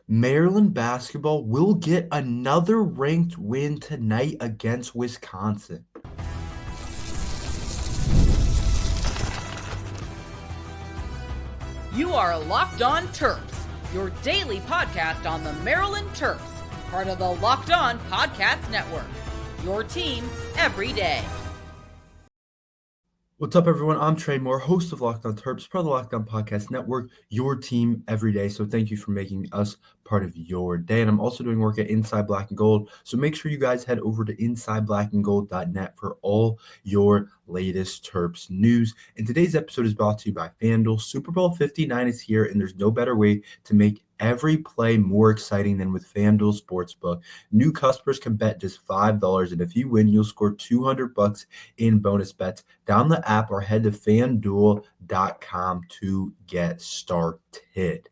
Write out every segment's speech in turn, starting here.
Maryland basketball will get another ranked win tonight against Wisconsin. You are Locked On Terps, your daily podcast on the Maryland Terps, part of the Locked On Podcast Network. Your team every day. What's up, everyone? I'm Tre Moore, host of Locked On Terps, part of the Locked On Podcast Network, your team every day. So thank you for making us part of your day. And I'm also doing work at Inside Black and Gold. So make sure you guys head over to insideblackandgold.net for all your latest Terps news. And today's episode is brought to you by FanDuel. Super Bowl 59 is here, and there's no better way to make every play more exciting than with FanDuel Sportsbook. New customers can bet just $5, and if you win, you'll score $200 in bonus bets. Download the app or head to FanDuel.com to get started.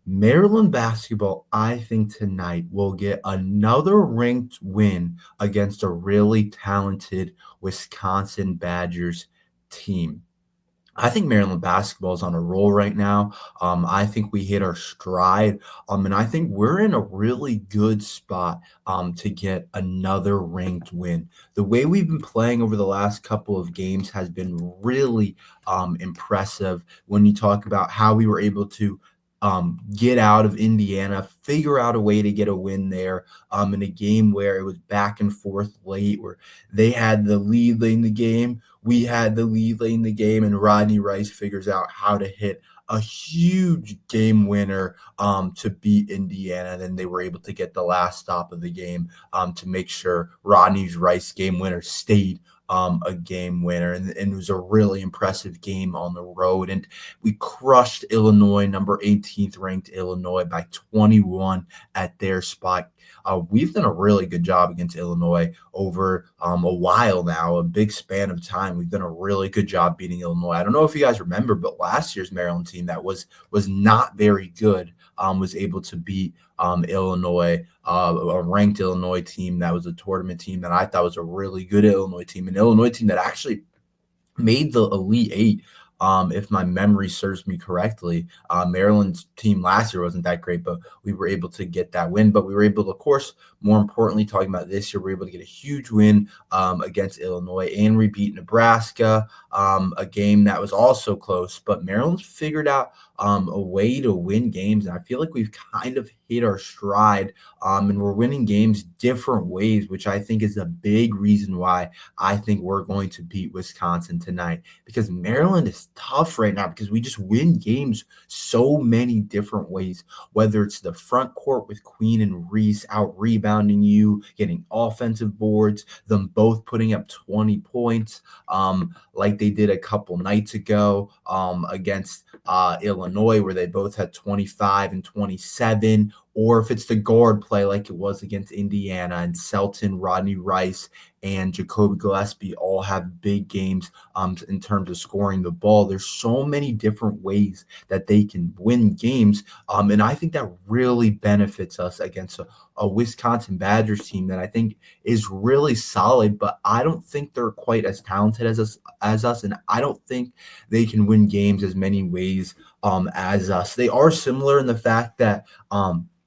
Maryland basketball, I think tonight will get another ranked win against a really talented Wisconsin Badgers team. I think Maryland basketball is on a roll right now. I think we hit our stride, and I think we're in a really good spot to get another ranked win. The way we've been playing over the last couple of games has been really impressive. When you talk about how we were able to get out of Indiana, figure out a way to get a win there in a game where it was back and forth late, where they had the lead late in the game, we had the lead late in the game, and Rodney Rice figures out how to hit a huge game winner to beat Indiana. Then they were able to get the last stop of the game to make sure Rodney Rice game winner stayed a game winner, and it was a really impressive game on the road. And we crushed Illinois, number 18th ranked Illinois, by 21 at their spot. We've done a really good job against Illinois over a while now, a big span of time. We've done a really good job beating Illinois. I don't know if you guys remember, but last year's Maryland team that was not very good was able to beat Illinois, a ranked Illinois team that was a tournament team that I thought was a really good Illinois team, an Illinois team that actually made the Elite Eight. If my memory serves me correctly, Maryland's team last year wasn't that great, but we were able to get that win. But we were able to, of course, more importantly, talking about this year, we were able to get a huge win against Illinois, and we beat Nebraska, a game that was also close. But Maryland's figured out a way to win games, and I feel like we've kind of hit our stride, and we're winning games different ways, which I think is a big reason why I think we're going to beat Wisconsin tonight, because Maryland is tough right now because we just win games so many different ways, whether it's the front court with Queen and Reese out rebounding you, getting offensive boards, them both putting up 20 points like they did a couple nights ago against Illinois, where they both had 25 and 27, or if it's the guard play like it was against Indiana, and Selton, Rodney Rice, and Jacoby Gillespie all have big games in terms of scoring the ball. There's so many different ways that they can win games, and I think that really benefits us against a Wisconsin Badgers team that I think is really solid, but I don't think they're quite as talented as us, and I don't think they can win games as many ways as us. They are similar in the fact that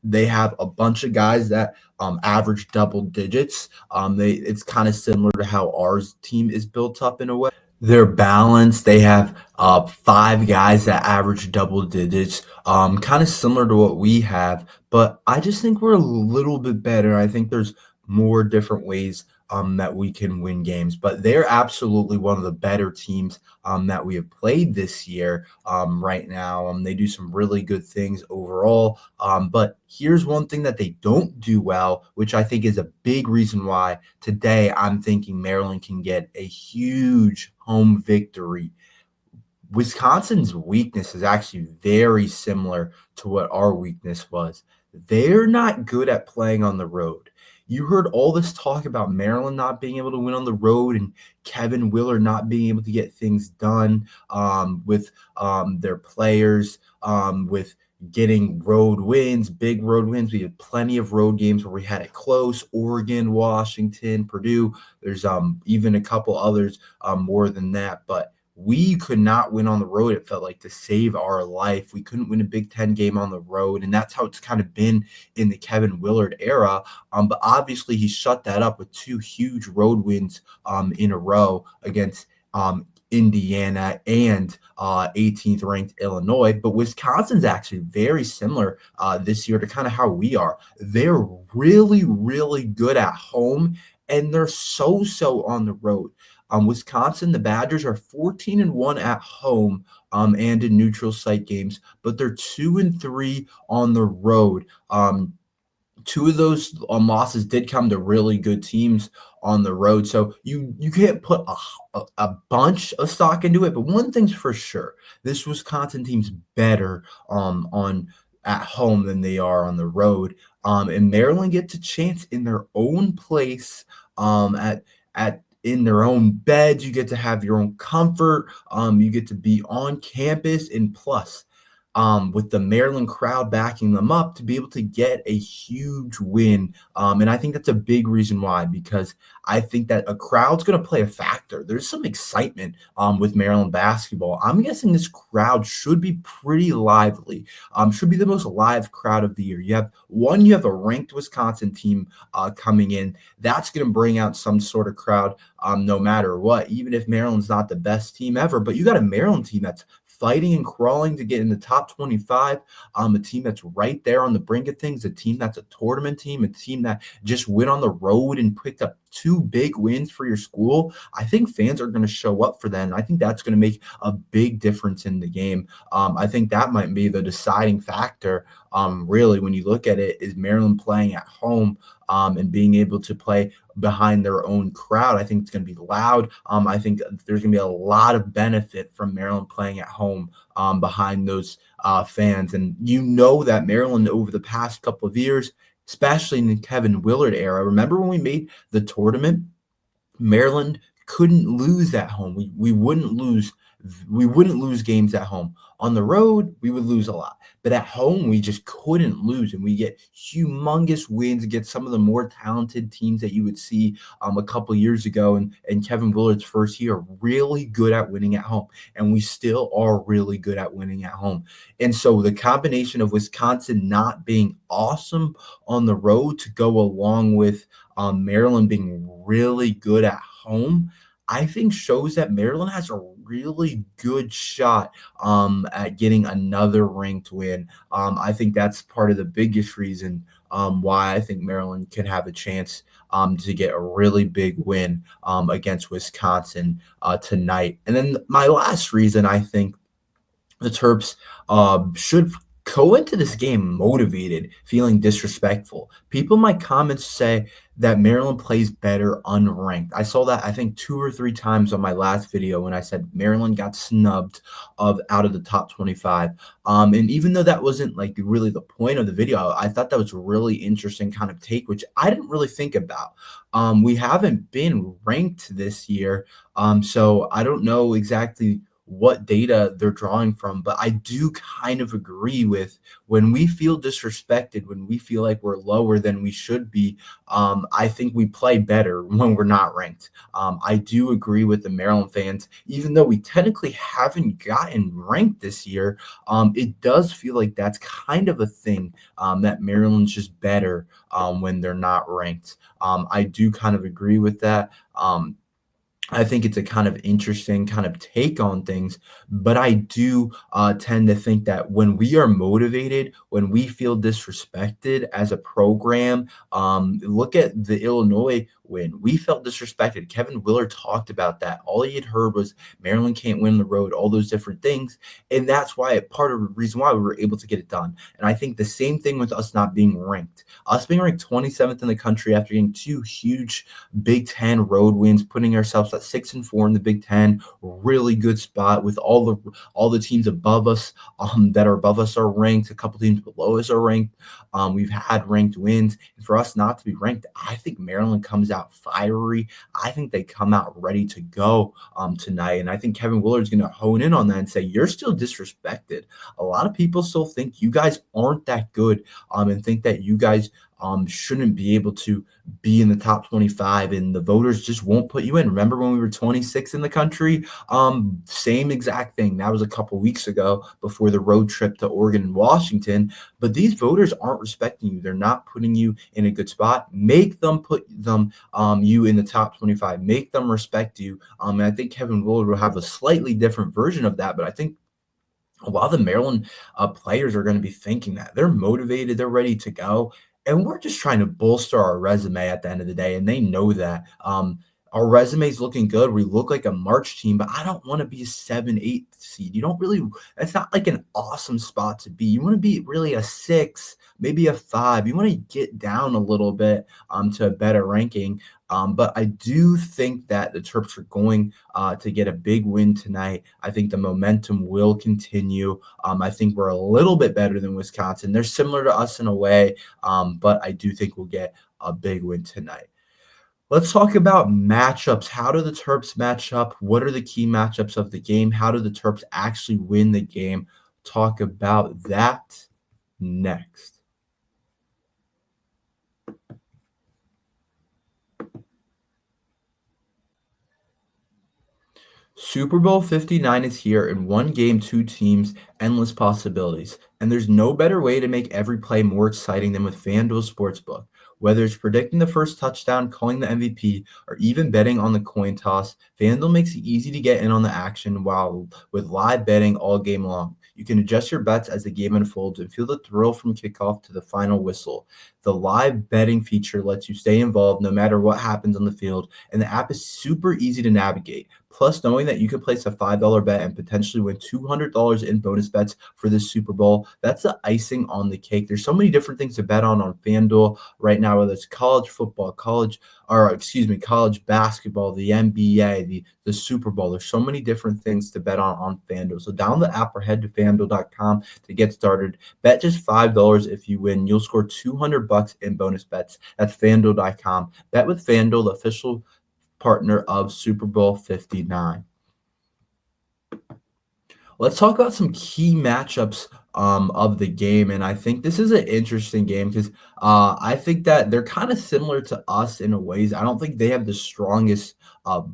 they have a bunch of guys that average double digits. It's kind of similar to how our team is built up in a way. They're balanced. They have 5 guys that average double digits, kind of similar to what we have. But I just think we're a little bit better. I think there's more different ways that we can win games. But they're absolutely one of the better teams that we have played this year right now. They do some really good things overall. But here's one thing that they don't do well, which I think is a big reason why today I'm thinking Maryland can get a huge home victory. Wisconsin's weakness is actually very similar to what our weakness was. They're not good at playing on the road. You heard all this talk about Maryland not being able to win on the road and Kevin Willard not being able to get things done with their players, with getting road wins, big road wins. We had plenty of road games where we had it close: Oregon, Washington, Purdue. There's even a couple others more than that. But we could not win on the road. It felt like to save our life. We couldn't win a Big Ten game on the road. And that's how it's kind of been in the Kevin Willard era. But obviously he shut that up with 2 huge road wins in a row against Indiana and 18th ranked Illinois. But Wisconsin's actually very similar this year to kind of how we are. They're really, really good at home, and they're so on the road. Wisconsin, the Badgers are 14-1 at home and in neutral site games, but they're 2-3 on the road. 2 of those losses did come to really good teams on the road. So you can't put a bunch of stock into it, but one thing's for sure: this Wisconsin team's better on at home than they are on the road. And Maryland gets a chance in their own place at in their own beds. You get to have your own comfort. You get to be on campus, and plus, with the Maryland crowd backing them up, to be able to get a huge win. And I think that's a big reason why, because I think that a crowd's going to play a factor. There's some excitement with Maryland basketball. I'm guessing this crowd should be pretty lively, should be the most live crowd of the year. You have a ranked Wisconsin team coming in. That's going to bring out some sort of crowd no matter what, even if Maryland's not the best team ever. But you got a Maryland team that's fighting and crawling to get in the top 25, a team that's right there on the brink of things, a team that's a tournament team, a team that just went on the road and picked up 2 big wins for your school. I think fans are going to show up for that, and I think that's going to make a big difference in the game. I think that might be the deciding factor, really, when you look at it, is Maryland playing at home and being able to play behind their own crowd. I think it's going to be loud. I think there's going to be a lot of benefit from Maryland playing at home behind those fans. And you know that Maryland over the past couple of years, especially in the Kevin Willard era, remember when we made the tournament, Maryland couldn't lose at home. We wouldn't lose games at home. On the road, we would lose a lot. But at home, we just couldn't lose. And we get humongous wins against some of the more talented teams that you would see a couple years ago. And Kevin Willard's first year, really good at winning at home. And we still are really good at winning at home. And so the combination of Wisconsin not being awesome on the road to go along with Maryland being really good at home, I think shows that Maryland has a really good shot at getting another ranked win. I think that's part of the biggest reason why I think Maryland can have a chance to get a really big win against Wisconsin tonight. And then my last reason, I think the Terps should go into this game motivated, feeling disrespectful. People in my comments say that Maryland plays better unranked. I saw that, I think, 2 or 3 times on my last video when I said Maryland got snubbed out of the top 25. And even though that wasn't like really the point of the video, I thought that was a really interesting kind of take, which I didn't really think about. We haven't been ranked this year, so I don't know exactly what data they're drawing from, but I do kind of agree with when we feel disrespected, when we feel like we're lower than we should be. I think we play better when we're not ranked. I do agree with the Maryland fans, even though we technically haven't gotten ranked this year. It does feel like that's kind of a thing, that Maryland's just better when they're not ranked. I do kind of agree with that. I think it's a kind of interesting kind of take on things, but I do tend to think that when we are motivated, when we feel disrespected as a program, look at the Illinois win. We felt disrespected. Kevin Willard talked about that. All he had heard was Maryland can't win the road, all those different things. And that's why part of the reason why we were able to get it done. And I think the same thing with us not being ranked. Us being ranked 27th in the country after getting 2 huge Big Ten road wins, putting ourselves at 6-4 in the Big Ten, really good spot with all the teams above us that are above us are ranked. A couple teams below us are ranked. We've had ranked wins. And for us not to be ranked, I think Maryland comes out fiery. I think they come out ready to go tonight. And I think Kevin Willard's going to hone in on that and say, you're still disrespected. A lot of people still think you guys aren't that good and think that you guys shouldn't be able to be in the top 25, and the voters just won't put you in. Remember when we were 26 in the country? Same exact thing. That was a couple weeks ago before the road trip to Oregon and Washington. But these voters aren't respecting you. They're not putting you in a good spot. Make them put you in the top 25. Make them respect you. And I think Kevin Willard will have a slightly different version of that. But I think a lot of the Maryland players are going to be thinking that they're motivated, they're ready to go, and we're just trying to bolster our resume at the end of the day, and they know that. Our resume is looking good. We look like a March team, but I don't want to be a 7-8 seed. You don't really. That's not like an awesome spot to be. You want to be really a 6, maybe a 5. You want to get down a little bit to a better ranking. But I do think that the Terps are going to get a big win tonight. I think the momentum will continue. I think we're a little bit better than Wisconsin. They're similar to us in a way, but I do think we'll get a big win tonight. Let's talk about matchups. How do the Terps match up? What are the key matchups of the game? How do the Terps actually win the game? Talk about that next. Super Bowl 59 is here. In one game, two teams, endless possibilities. And there's no better way to make every play more exciting than with FanDuel Sportsbook. Whether it's predicting the first touchdown, calling the MVP, or even betting on the coin toss, FanDuel makes it easy to get in on the action while with live betting all game long. You can adjust your bets as the game unfolds and feel the thrill from kickoff to the final whistle. The live betting feature lets you stay involved no matter what happens on the field, and the app is super easy to navigate. Plus, knowing that you could place a $5 bet and potentially win $200 in bonus bets for this Super Bowl, that's the icing on the cake. There's so many different things to bet on FanDuel right now, whether it's college football, college basketball, the NBA, the Super Bowl. There's so many different things to bet on FanDuel. So download the app or head to FanDuel.com to get started. Bet just $5 if you win. You'll score $200 in bonus bets. That's FanDuel.com. Bet with FanDuel, the official partner of Super Bowl 59. Let's talk about some key matchups of the game. And I think this is an interesting game because I think that they're kind of similar to us in a ways. I don't think they have the strongest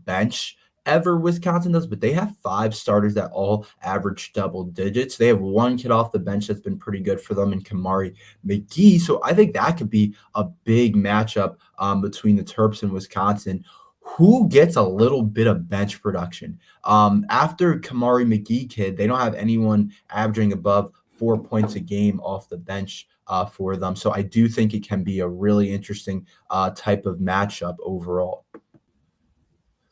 bench ever Wisconsin does, but they have 5 starters that all average double digits. They have one kid off the bench that's been pretty good for them in Kamari McGee. So I think that could be a big matchup between the Terps and Wisconsin. Who gets a little bit of bench production? After Kamari McGee kid, they don't have anyone averaging above 4 points a game off the bench for them. So I do think it can be a really interesting type of matchup overall.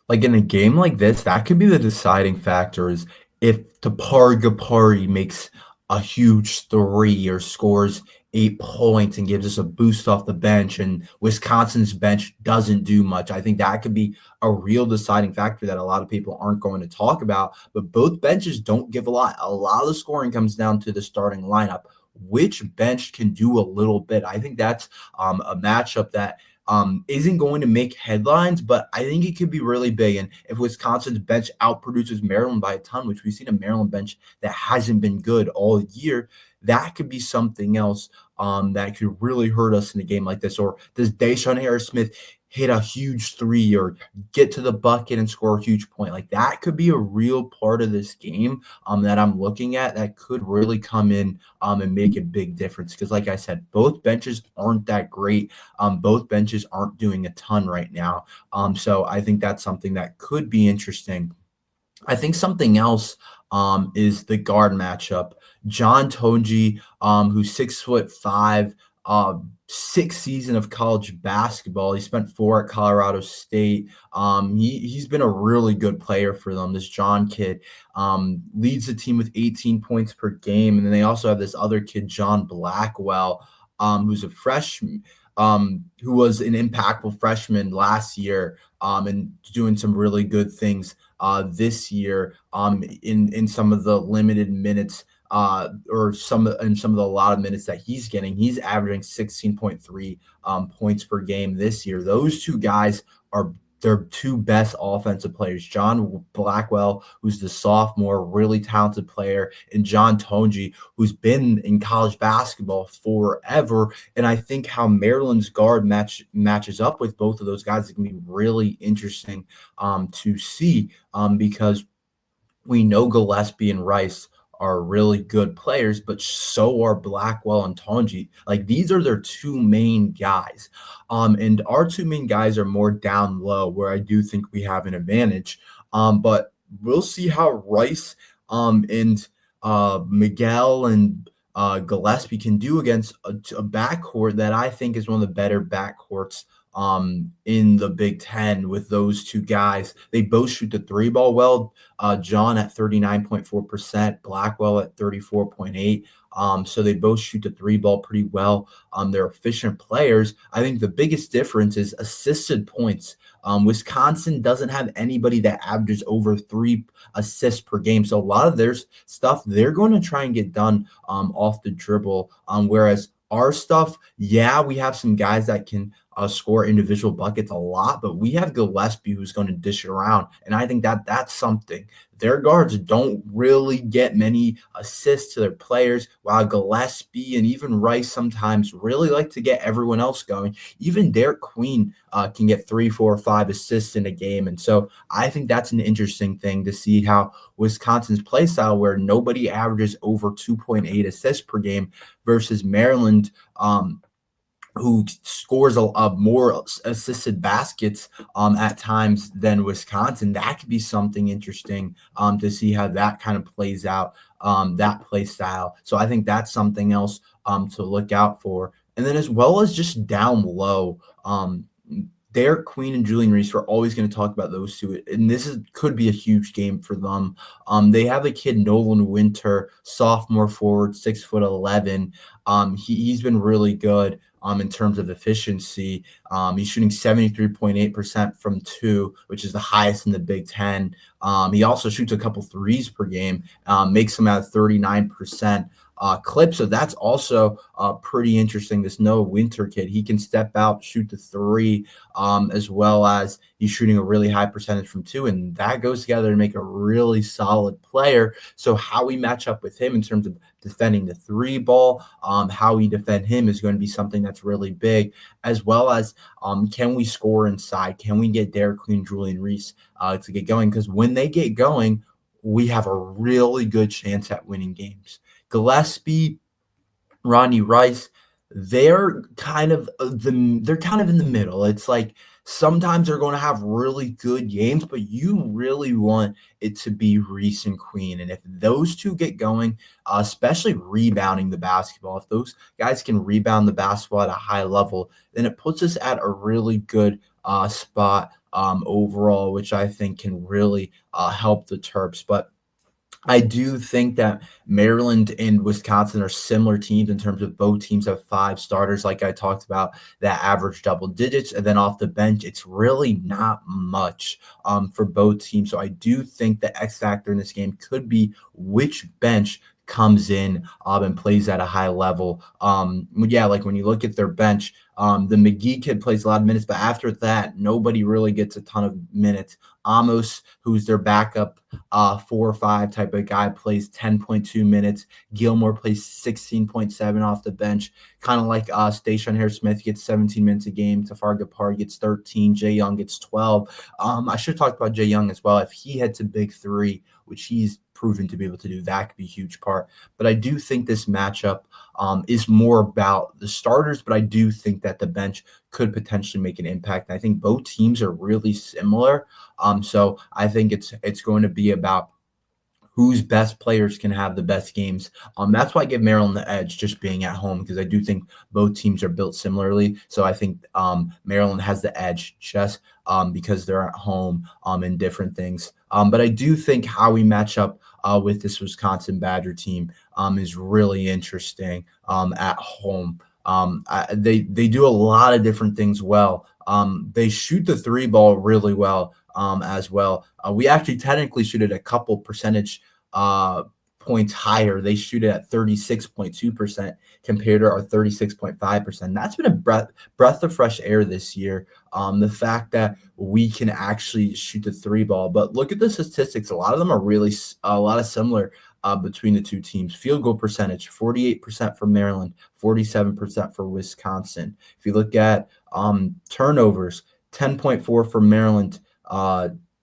Like in a game like this, that could be the deciding factor is if Tapari makes a huge 3 or scores 8 points and gives us a boost off the bench and Wisconsin's bench doesn't do much. I think that could be a real deciding factor that a lot of people aren't going to talk about, but both benches don't give a lot. A lot of the scoring comes down to the starting lineup. Which bench can do a little bit? I think that's a matchup that isn't going to make headlines, but I think it could be really big. And if Wisconsin's bench outproduces Maryland by a ton, which we've seen a Maryland bench that hasn't been good all year, that could be something else that could really hurt us in a game like this. Or does Deshaun Harris-Smith hit a huge 3 or get to the bucket and score a huge point? Like that could be a real part of this game that I'm looking at that could really come in and make a big difference. Because like I said, both benches aren't that great. Both benches aren't doing a ton right now. So I think that's something that could be interesting. I think something else is the guard matchup. John Tonji, who's 6'5", 6th season of college basketball. He spent 4 at Colorado State. He's been a really good player for them. This John kid leads the team with 18 points per game. And then they also have this other kid, John Blackwell, who's a freshman, who was an impactful freshman last year and doing some really good things this year in some of the limited minutes or some of the a lot of minutes that he's getting. He's averaging 16.3 points per game this year. Those two guys are their two best offensive players, John Blackwell, who's the sophomore, really talented player, and John Tonji, who's been in college basketball forever. And I think how Maryland's guard matches up with both of those guys is going to be really interesting to see because we know Gillespie and Rice are really good players, but so are Blackwell and Tonji. Like these are their two main guys. And our two main guys are more down low, where I do think we have an advantage. But we'll see how Rice and Miguel and Gillespie can do against a backcourt that I think is one of the better backcourts in the Big Ten with those two guys. They both shoot the three ball well. John at 39.4%, Blackwell at 34.8%. So they both shoot the three ball pretty well. They're efficient players. I think the biggest difference is assisted points. Wisconsin doesn't have anybody that averages over 3 assists per game. So a lot of their stuff, they're going to try and get done off the dribble. Whereas our stuff, yeah, we have some guys that can score individual buckets a lot, but we have Gillespie who's going to dish it around. And I think that that's something. Their guards don't really get many assists to their players, while Gillespie and even Rice sometimes really like to get everyone else going. Even Derek Queen can get 3, 4, 5 assists in a game. And so I think that's an interesting thing to see how Wisconsin's play style, where nobody averages over 2.8 assists per game, versus Maryland, who scores a more assisted baskets at times than Wisconsin. That could be something interesting to see how that kind of plays out, that play style. So I think that's something else to look out for. And then as well as just down low, Derek Queen and Julian Reese, we're always going to talk about those two, and this could be a huge game for them. They have a kid, Nolan Winter, sophomore forward, 6'11". He's been really good in terms of efficiency. He's shooting 73.8% from 2, which is the highest in the Big Ten. He also shoots a couple threes per game, makes them at 39%. Clip. So that's also pretty interesting. This Noah Winter kid, he can step out, shoot the 3, as well as he's shooting a really high percentage from 2, and that goes together to make a really solid player. So how we match up with him in terms of defending the 3 ball, how we defend him is going to be something that's really big, as well as can we score inside? Can we get Derek Queen, Julian Reese to get going? Because when they get going, we have a really good chance at winning games. Gillespie, Ronnie Rice, they're kind of in the middle. It's like sometimes they're going to have really good games, but you really want it to be Reese and Queen. And if those two get going, especially rebounding the basketball, if those guys can rebound the basketball at a high level, then it puts us at a really good spot overall, which I think can really help the Terps. But I do think that Maryland and Wisconsin are similar teams in terms of both teams have 5 starters, like I talked about, that average double digits. And then off the bench, it's really not much for both teams. So I do think the X factor in this game could be which bench comes in and plays at a high level. Yeah, like when you look at their bench, the McGee kid plays a lot of minutes, but after that, nobody really gets a ton of minutes. Amos, who's their backup 4 or 5 type of guy, plays 10.2 minutes. Gilmore plays 16.7 off the bench, kind of like Station Harris-Smith gets 17 minutes a game. Tafar Gapar gets 13. Jay Young gets 12. I should talk about Jay Young as well. If he heads to Big 3, which he's proven to be able to do, that could be a huge part. But I do think this matchup is more about the starters, but I do think that the bench could potentially make an impact. I think both teams are really similar. So I think it's going to be about whose best players can have the best games. That's why I give Maryland the edge, just being at home, because I do think both teams are built similarly. So I think Maryland has the edge just because they're at home in different things. But I do think how we match up with this Wisconsin Badger team is really interesting at home. They do a lot of different things well. They shoot the 3 ball really well as well. We actually technically shoot it a couple percentage points higher. They shoot it at 36.2%. compared to our 36.5%. That's been a breath of fresh air this year. The fact that we can actually shoot the three ball, but look at the statistics. A lot of them are really a lot of similar between the two teams. Field goal percentage, 48% for Maryland, 47% for Wisconsin. If you look at turnovers, 10.4 for Maryland,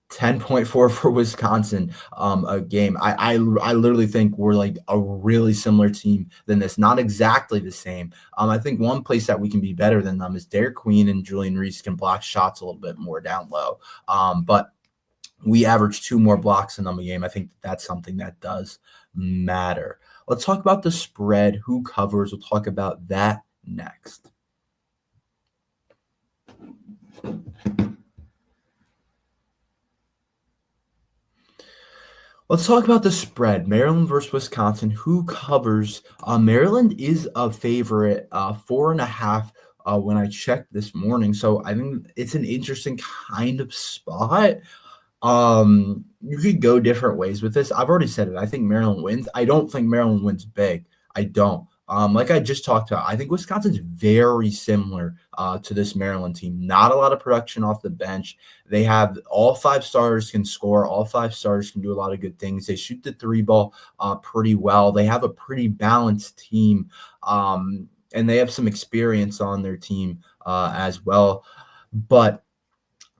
10.4 for Wisconsin a game. I literally think we're like a really similar team than this. Not exactly the same. I think one place that we can be better than them is Derek Queen and Julian Reese can block shots a little bit more down low. But we average 2 more blocks than them a game. I think that's something that does matter. Let's talk about the spread. Who covers? We'll talk about that next. Let's talk about the spread. Maryland versus Wisconsin. Who covers? Maryland is a favorite, 4.5 when I checked this morning. So I think it's an interesting kind of spot. You could go different ways with this. I've already said it. I think Maryland wins. I don't think Maryland wins big. I don't. Like I just talked about, I think Wisconsin's very similar to this Maryland team. Not a lot of production off the bench. They have all 5 starters can score. All 5 starters can do a lot of good things. They shoot the three ball pretty well. They have a pretty balanced team, and they have some experience on their team as well. But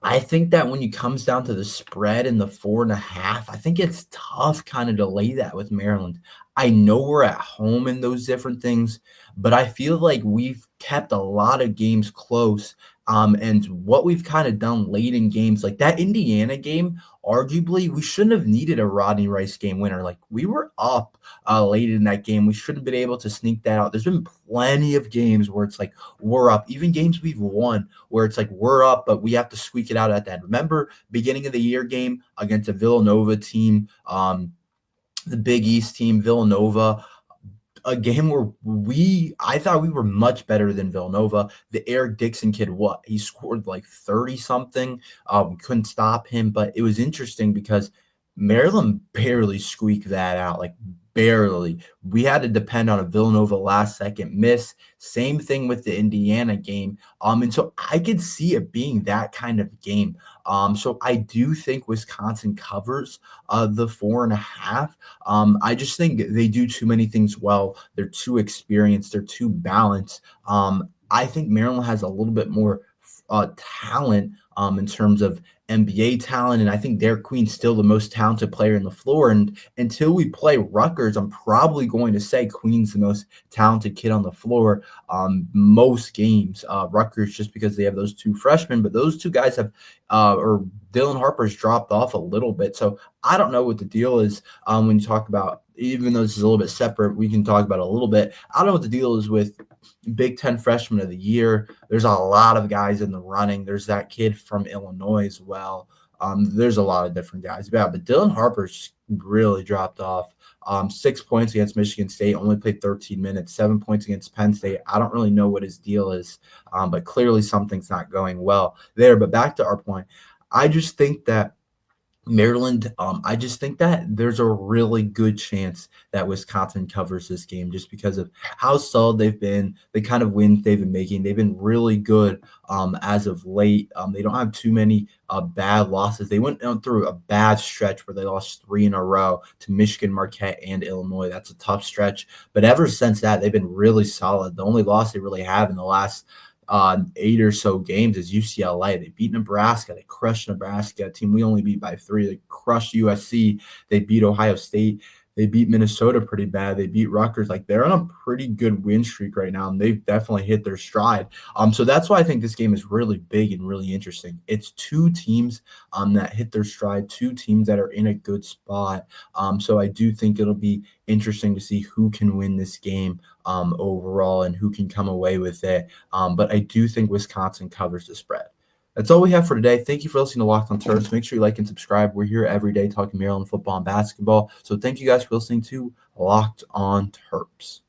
I think that when it comes down to the spread and the 4.5, I think it's tough kind of to lay that with Maryland. I know we're at home in those different things, but I feel like we've kept a lot of games close. And what we've kind of done late in games, like that Indiana game, arguably we shouldn't have needed a Rodney Rice game winner. Like we were up late in that game. We shouldn't have been able to sneak that out. There's been plenty of games where it's like we're up, even games we've won where it's like we're up, but we have to squeak it out at that. Remember beginning of the year game against a Villanova team, the Big East team, Villanova, a game where I thought we were much better than Villanova. The Eric Dixon kid, he scored like 30-something. We couldn't stop him, but it was interesting because Maryland barely squeaked that out, like barely. We had to depend on a Villanova last-second miss. Same thing with the Indiana game. And so I could see it being that kind of game. So I do think Wisconsin covers the 4.5. I just think they do too many things well. They're too experienced. They're too balanced. I think Maryland has a little bit more talent in terms of NBA talent, and I think Derek Queen's still the most talented player in the floor. And until we play Rutgers, I'm probably going to say Queen's the most talented kid on the floor most games. Rutgers, just because they have those 2 freshmen, but those 2 guys have or Dylan Harper's dropped off a little bit. So I don't know what the deal is when you talk about, even though this is a little bit separate, we can talk about it a little bit. I don't know what the deal is with Big Ten Freshman of the Year. There's a lot of guys in the running. There's that kid from Illinois as well. There's a lot of different guys. Yeah, but Dylan Harper's really dropped off. 6 points against Michigan State, only played 13 minutes, 7 points against Penn State. I don't really know what his deal is, but clearly something's not going well there. But back to our point, I just think that Maryland, I just think that there's a really good chance that Wisconsin covers this game just because of how solid they've been, the kind of wins they've been making. They've been really good as of late. They don't have too many bad losses. They went through a bad stretch where they lost 3 in a row to Michigan, Marquette, and Illinois. That's a tough stretch. But ever since that, they've been really solid. The only loss they really have in the last 8 or so games is UCLA. They beat Nebraska. They crushed Nebraska, a team we only beat by 3. They crushed USC. They beat Ohio State. They beat Minnesota pretty bad. They beat Rutgers. Like, they're on a pretty good win streak right now, and they've definitely hit their stride. So that's why I think this game is really big and really interesting. It's 2 teams that hit their stride, 2 teams that are in a good spot. So I do think it'll be interesting to see who can win this game overall and who can come away with it. But I do think Wisconsin covers the spread. That's all we have for today. Thank you for listening to Locked on Terps. Make sure you like and subscribe. We're here every day talking Maryland football and basketball. So thank you guys for listening to Locked on Terps.